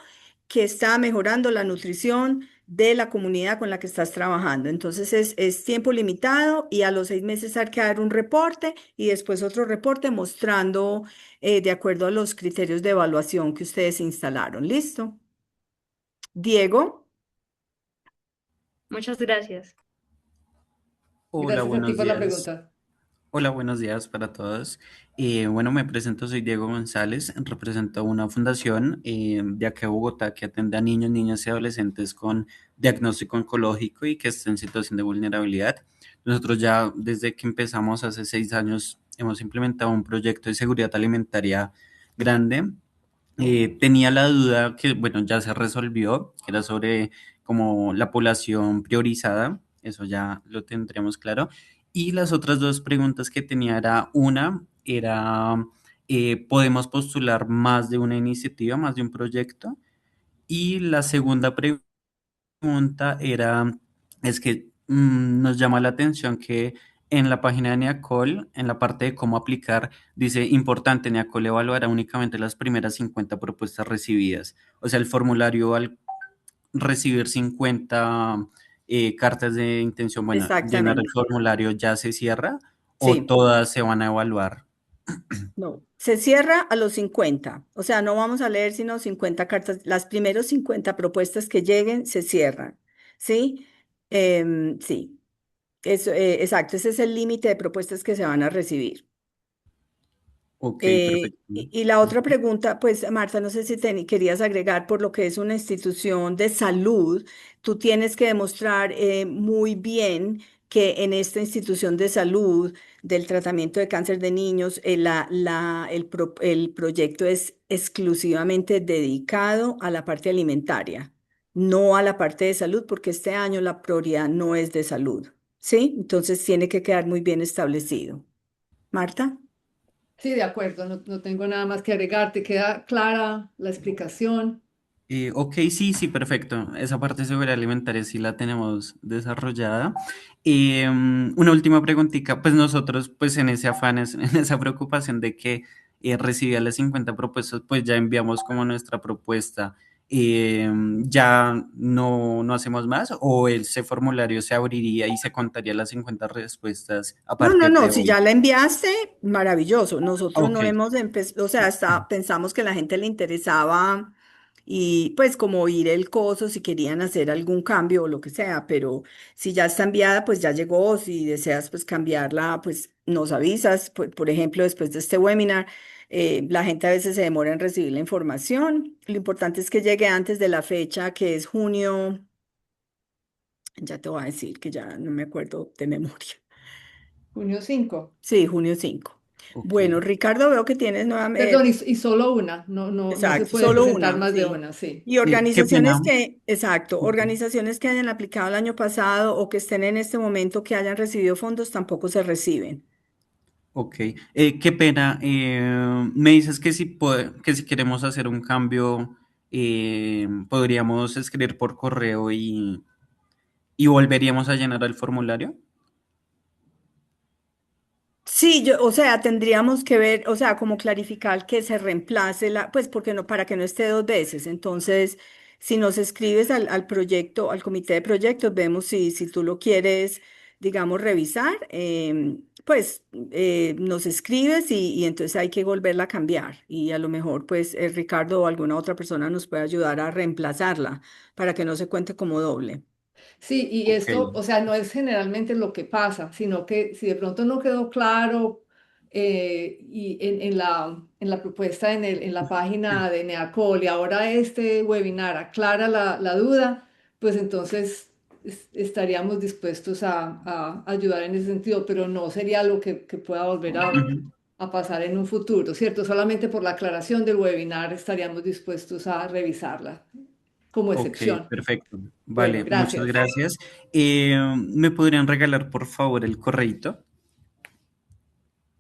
que está mejorando la nutrición de la comunidad con la que estás trabajando. Entonces es tiempo limitado y a los 6 meses hay que dar un reporte y después otro reporte mostrando de acuerdo a los criterios de evaluación que ustedes instalaron. ¿Listo? Diego. Muchas gracias. Hola, Gracias a ti buenos por la días. pregunta. Hola, buenos días para todos. Bueno, me presento, soy Diego González, represento una fundación de acá de Bogotá que atiende a niños, niñas y adolescentes con diagnóstico oncológico y que están en situación de vulnerabilidad. Nosotros ya desde que empezamos hace 6 años hemos implementado un proyecto de seguridad alimentaria grande. Tenía la duda que, bueno, ya se resolvió, que era sobre como la población priorizada, eso ya lo tendremos claro. Y las otras dos preguntas que tenía era, ¿podemos postular más de una iniciativa, más de un proyecto? Y la segunda pregunta es que nos llama la atención que en la página de NEACOL, en la parte de cómo aplicar, dice, importante, NEACOL evaluará únicamente las primeras 50 propuestas recibidas. O sea, el formulario al recibir 50 cartas de intención, bueno, llenar el Exactamente. formulario ya se cierra o Sí. todas se van a evaluar. No, se cierra a los 50, o sea, no vamos a leer sino 50 cartas, las primeros 50 propuestas que lleguen se cierran, ¿sí? Sí, exacto, ese es el límite de propuestas que se van a recibir. Ok, perfecto. Y la otra pregunta, pues Marta, no sé si querías agregar por lo que es una institución de salud, tú tienes que demostrar muy bien que en esta institución de salud del tratamiento de cáncer de niños, el proyecto es exclusivamente dedicado a la parte alimentaria. no a la parte de salud, porque este año la prioridad no es de salud, ¿sí? Entonces tiene que quedar muy bien establecido. Marta. Sí, de acuerdo, no tengo nada más que agregar. ¿Te queda clara la explicación? Ok, sí, sí, perfecto. Esa parte de seguridad alimentaria sí la tenemos desarrollada. Una última preguntita, pues nosotros, pues en ese afán, en esa preocupación de que recibía las 50 propuestas, pues ya enviamos como nuestra propuesta. ¿Ya no hacemos más o ese formulario se abriría y se contaría las 50 respuestas a partir No, de si ya hoy? la enviaste, maravilloso. Nosotros Ok, no hemos empezado, o sea, hasta pensamos que a la gente le interesaba y pues como oír el coso, si querían hacer algún cambio o lo que sea, pero si ya está enviada, pues ya llegó. Si deseas pues cambiarla, pues nos avisas. Por ejemplo, después de este webinar, la gente a veces se demora en recibir la información. Lo importante es que llegue antes de la fecha, que es junio, ya te voy a decir que ya no me acuerdo de memoria. Junio 5. Sí, junio 5. ok. Bueno, Ricardo, veo que tienes Perdón, nuevamente, y solo una, no se exacto, puede solo presentar una, más de sí. una, sí. Y Qué pena. organizaciones que, exacto, organizaciones que hayan aplicado el año pasado o que estén en este momento que hayan recibido fondos tampoco se reciben. Ok, qué pena. Me dices que que si queremos hacer un cambio, podríamos escribir por correo y volveríamos a llenar el formulario. Sí, o sea, tendríamos que ver, o sea, como clarificar que se reemplace pues porque no, para que no esté dos veces. Entonces, si nos escribes al proyecto, al comité de proyectos, vemos si tú lo quieres, digamos, revisar, pues nos escribes y entonces hay que volverla a cambiar. Y a lo mejor, pues, Ricardo o alguna otra persona nos puede ayudar a reemplazarla para que no se cuente como doble. Sí, y Ok. esto, o sea, no es generalmente lo que pasa, sino que si de pronto no quedó claro y en la propuesta en la página de NEACOL y ahora este webinar aclara la duda, pues entonces estaríamos dispuestos a ayudar en ese sentido, pero no sería algo que pueda volver Ujú. a pasar en un futuro, ¿cierto? Solamente por la aclaración del webinar estaríamos dispuestos a revisarla como Ok, excepción. perfecto. Bueno, Vale, muchas gracias. gracias. ¿Me podrían regalar, por favor, el correíto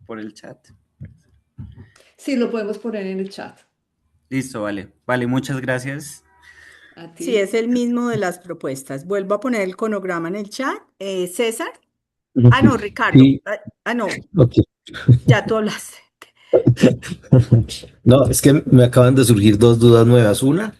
por el chat? Sí, lo podemos poner en el chat. Listo, vale. Vale, muchas gracias. A ti. Sí, es el mismo de las propuestas. Vuelvo a poner el cronograma en el chat. César. Ah, Ujú. no, Ricardo. Sí, No, ok. ya tú hablaste. No, es que me acaban de surgir dos dudas nuevas. Una,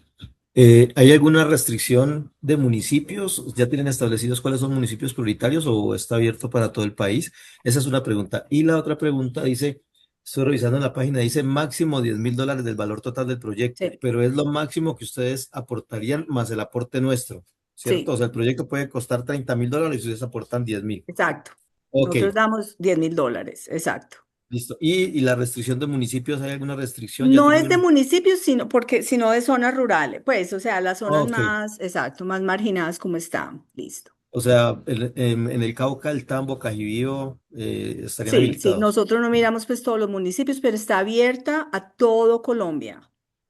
¿hay alguna restricción de municipios? ¿Ya tienen establecidos cuáles son municipios prioritarios o está abierto para todo el país? Esa es una pregunta. Y la otra pregunta dice, estoy revisando en la página, dice máximo $10,000 del valor total del proyecto, Sí, pero es lo máximo que ustedes aportarían más el aporte nuestro, ¿cierto? sí, O sea, el proyecto puede costar $30,000 y ustedes aportan 10,000. exacto. Ok, Nosotros damos $10,000, exacto. listo. ¿Y la restricción de municipios, hay alguna restricción? ¿Ya No tienen es de una? municipios, sino de zonas rurales, pues, o sea, las zonas Ok. más, exacto, más marginadas como están. Listo. O sea, en el Cauca, el Tambo, Cajibío, estarían Sí, sí, habilitados. nosotros no miramos pues todos los municipios, pero está abierta a todo Colombia,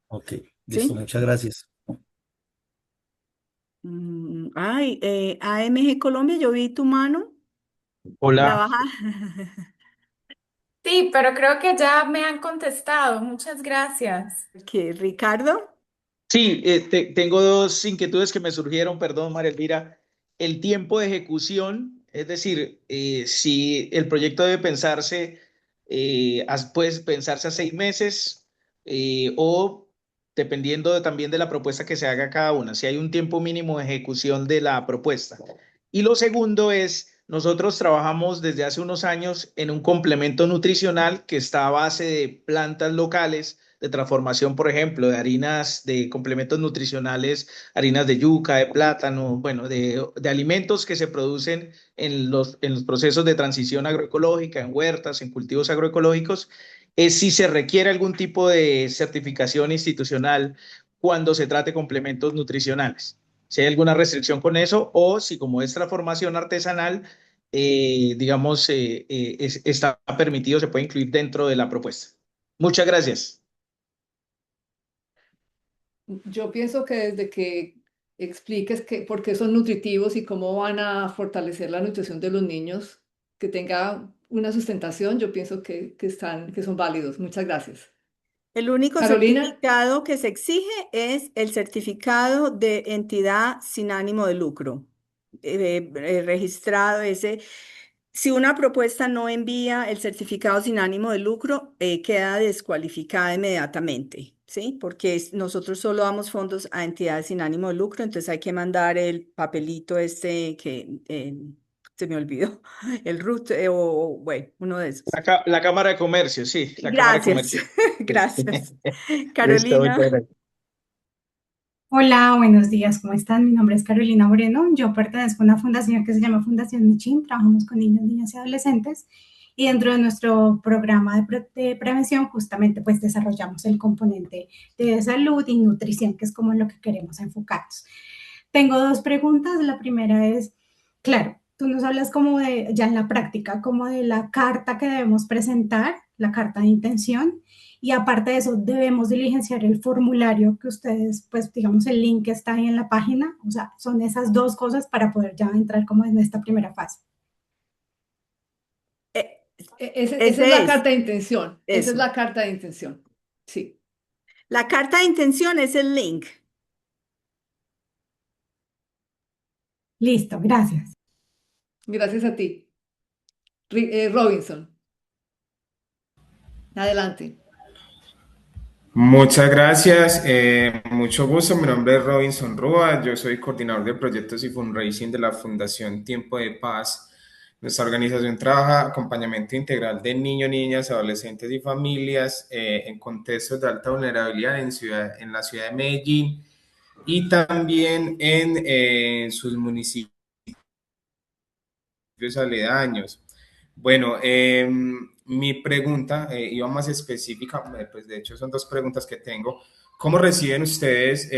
Ok, listo, ¿sí? muchas gracias. Ay, AMG Colombia, yo vi tu mano, la Hola. baja. Sí, pero creo que ya me han contestado. Muchas gracias. ¿Qué, Ricardo? Sí, tengo dos inquietudes que me surgieron, perdón, María Elvira. El tiempo de ejecución, es decir, si el proyecto debe pensarse, puede pensarse a 6 meses o dependiendo también de la propuesta que se haga cada una, si hay un tiempo mínimo de ejecución de la propuesta. Y lo segundo es, nosotros trabajamos desde hace unos años en un complemento nutricional que está a base de plantas locales de transformación, por ejemplo, de harinas, de complementos nutricionales, harinas de yuca, de plátano, bueno, de alimentos que se producen en los procesos de transición agroecológica, en huertas, en cultivos agroecológicos, es si se requiere algún tipo de certificación institucional cuando se trate complementos nutricionales. Si hay alguna restricción con eso o si como es transformación artesanal, digamos, está permitido, se puede incluir dentro de la propuesta. Muchas gracias. Yo pienso que desde que expliques por qué son nutritivos y cómo van a fortalecer la nutrición de los niños, que tenga una sustentación, yo pienso que son válidos. Muchas gracias. El único Carolina, certificado que se exige es el certificado de entidad sin ánimo de lucro, registrado ese. Si una propuesta no envía el certificado sin ánimo de lucro, queda descualificada inmediatamente, ¿sí? Porque nosotros solo damos fondos a entidades sin ánimo de lucro, entonces hay que mandar el papelito este que se me olvidó, el RUT o bueno, uno de esos. La Cámara de Comercio, sí, la Cámara de Gracias, Comercio. gracias. Listo, muchas Carolina. gracias. Hola, buenos días, ¿cómo están? Mi nombre es Carolina Moreno, yo pertenezco a una fundación que se llama Fundación Michin, trabajamos con niños, niñas y adolescentes y dentro de nuestro programa de prevención justamente pues desarrollamos el componente de salud y nutrición, que es como en lo que queremos enfocarnos. Tengo dos preguntas, la primera es, claro, tú nos hablas como de, ya en la práctica, como de la carta que debemos presentar, la carta de intención. Y aparte de eso, debemos diligenciar el formulario que ustedes, pues digamos, el link que está ahí en la página. O sea, son esas dos cosas para poder ya entrar como en esta primera fase. esa es Ese la es, carta de intención. Esa es eso. la carta de intención. Sí. La carta de intención es el link. Listo, gracias. Gracias a ti. Robinson, adelante. Muchas gracias, mucho gusto. Mi nombre es Robinson Rúa, yo soy coordinador de proyectos y fundraising de la Fundación Tiempo de Paz. Nuestra organización trabaja acompañamiento integral de niños, niñas, adolescentes y familias en contextos de alta vulnerabilidad en la ciudad de Medellín y también en sus municipios aledaños. Bueno, mi pregunta iba más específica, pues de hecho son dos preguntas que tengo. ¿Cómo reciben ustedes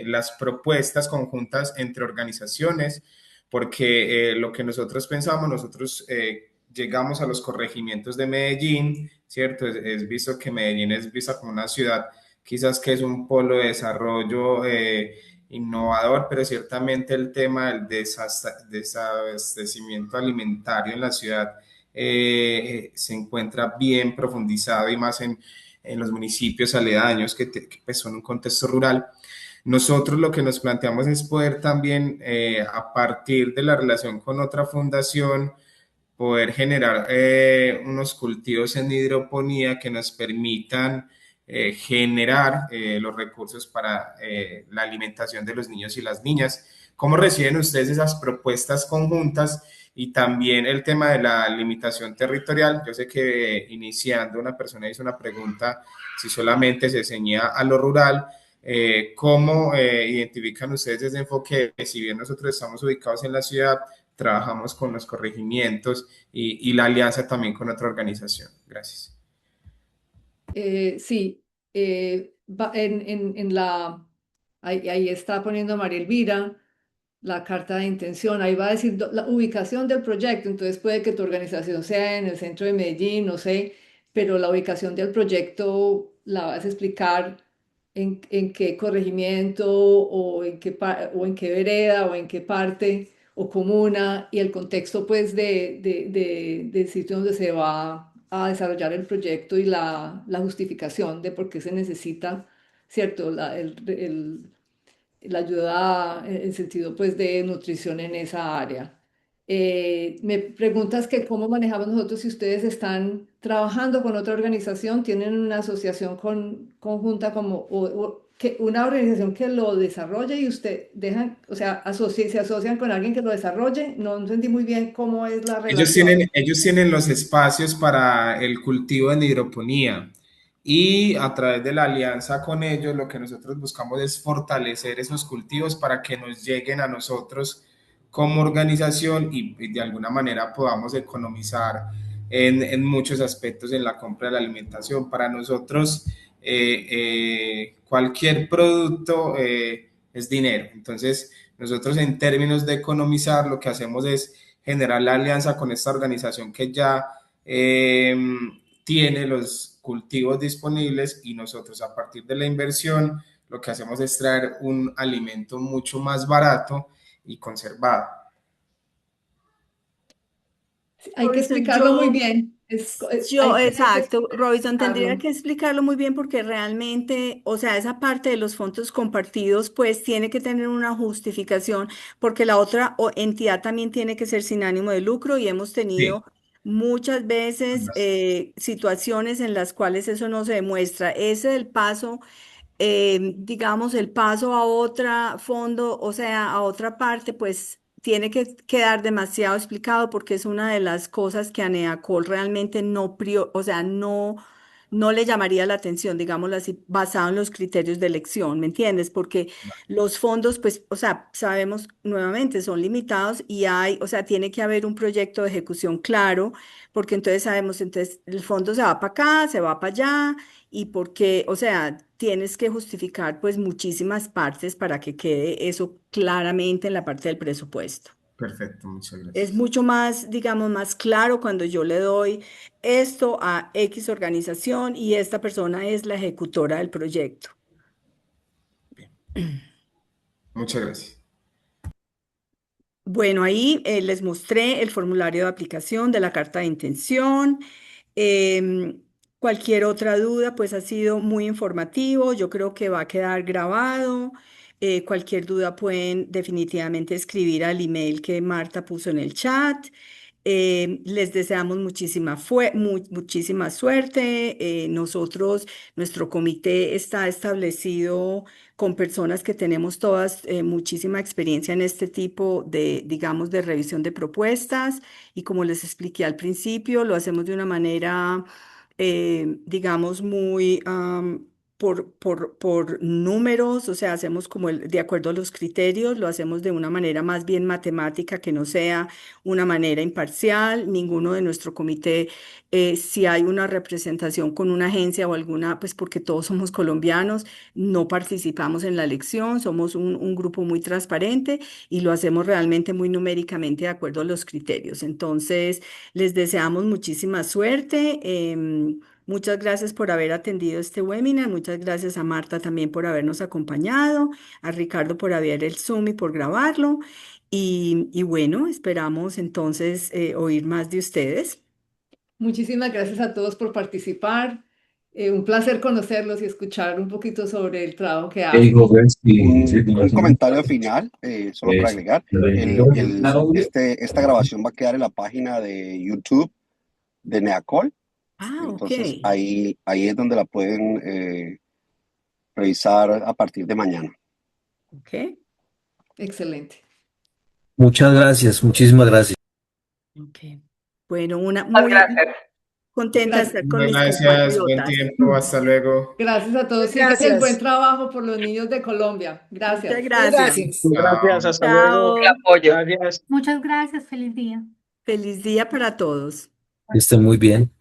las propuestas conjuntas entre organizaciones? Porque lo que nosotros pensamos, nosotros llegamos a los corregimientos de Medellín, ¿cierto? Es visto que Medellín es vista como una ciudad, quizás que es un polo de desarrollo innovador, pero ciertamente el tema del desabastecimiento alimentario en la ciudad se encuentra bien profundizado y más en los municipios aledaños que pues son un contexto rural. Nosotros lo que nos planteamos es poder también, a partir de la relación con otra fundación, poder generar unos cultivos en hidroponía que nos permitan generar los recursos para la alimentación de los niños y las niñas. ¿Cómo reciben ustedes esas propuestas conjuntas? Y también el tema de la limitación territorial. Yo sé que iniciando una persona hizo una pregunta si solamente se ceñía a lo rural. ¿Cómo identifican ustedes ese enfoque? Si bien nosotros estamos ubicados en la ciudad, trabajamos con los corregimientos y la alianza también con otra organización. Gracias. Sí, ahí está poniendo María Elvira la carta de intención, ahí va a decir la ubicación del proyecto, entonces puede que tu organización sea en el centro de Medellín, no sé, pero la ubicación del proyecto la vas a explicar en qué corregimiento o en qué vereda o en qué parte o comuna y el contexto pues del sitio donde se va a desarrollar el proyecto y la justificación de por qué se necesita, ¿cierto? La ayuda en sentido pues de nutrición en esa área. Me preguntas que cómo manejamos nosotros si ustedes están trabajando con otra organización, tienen una asociación conjunta como que una organización que lo desarrolle y usted dejan, o sea, se asocian con alguien que lo desarrolle. No entendí muy bien cómo es la relación. Ellos tienen los espacios para el cultivo en hidroponía y a través de la alianza con ellos lo que nosotros buscamos es fortalecer esos cultivos para que nos lleguen a nosotros como organización y de alguna manera podamos economizar en muchos aspectos en la compra de la alimentación. Para nosotros cualquier producto es dinero. Entonces nosotros en términos de economizar lo que hacemos es generar la alianza con esta organización que ya tiene los cultivos disponibles y nosotros a partir de la inversión lo que hacemos es traer un alimento mucho más barato y conservado. Hay que Robinson, explicarlo muy bien. Hay que exacto, Robinson, tendría explicarlo. que explicarlo muy bien porque realmente, o sea, esa parte de los fondos compartidos, pues tiene que tener una justificación, porque la otra entidad también tiene que ser sin ánimo de lucro y hemos Sí, tenido muchas veces ambas. situaciones en las cuales eso no se demuestra. Ese del paso digamos, el paso a otra fondo, o sea, a otra parte, pues tiene que quedar demasiado explicado porque es una de las cosas que a NEACOL realmente o sea, no le llamaría la atención, digámoslo así, basado en los criterios de elección, ¿me entiendes? Porque los fondos, pues, o sea, sabemos nuevamente, son limitados y o sea, tiene que haber un proyecto de ejecución claro, porque entonces sabemos, entonces el fondo se va para acá, se va para allá y porque, o sea, tienes que justificar pues muchísimas partes para que quede eso claramente en la parte del presupuesto. Perfecto, muchas Es gracias. mucho más, digamos, más claro cuando yo le doy esto a X organización y esta persona es la ejecutora del proyecto. Muchas gracias. Bueno, ahí les mostré el formulario de aplicación de la carta de intención. Em, Cualquier otra duda, pues ha sido muy informativo. Yo creo que va a quedar grabado. Cualquier duda pueden definitivamente escribir al email que Marta puso en el chat. Les deseamos muchísima suerte. Nuestro comité está establecido con personas que tenemos todas muchísima experiencia en este tipo de, digamos, de revisión de propuestas y como les expliqué al principio, lo hacemos de una manera, digamos, muy por números, o sea, hacemos como de acuerdo a los criterios, lo hacemos de una manera más bien matemática que no sea una manera imparcial. Ninguno de nuestro comité, si hay una representación con una agencia o alguna, pues porque todos somos colombianos, no participamos en la elección, somos un grupo muy transparente y lo hacemos realmente muy numéricamente de acuerdo a los criterios. Entonces, les deseamos muchísima suerte. Muchas gracias por haber atendido este webinar. Muchas gracias a Marta también por habernos acompañado, a Ricardo por haber el Zoom y por grabarlo. Y bueno, esperamos entonces oír más de ustedes. Muchísimas gracias a todos por participar. Un placer conocerlos y escuchar un poquito sobre el trabajo que hacen. Un comentario final, solo para agregar. Esta grabación va a quedar en la página de YouTube de NEACOL. Ok. Entonces ahí es donde la pueden revisar a partir de mañana. Ok. Excelente. Muchas gracias, muchísimas gracias. Ok. Bueno, muy Gracias. contenta de Gracias. estar con mis Gracias, buen compatriotas. tiempo, hasta luego. Gracias a todos. Sigan el buen trabajo por los niños de Colombia. Muchas Gracias. gracias. Gracias, hasta luego. Chao. El apoyo. Gracias. Muchas gracias, feliz día. Feliz día para todos. Que estén muy bien.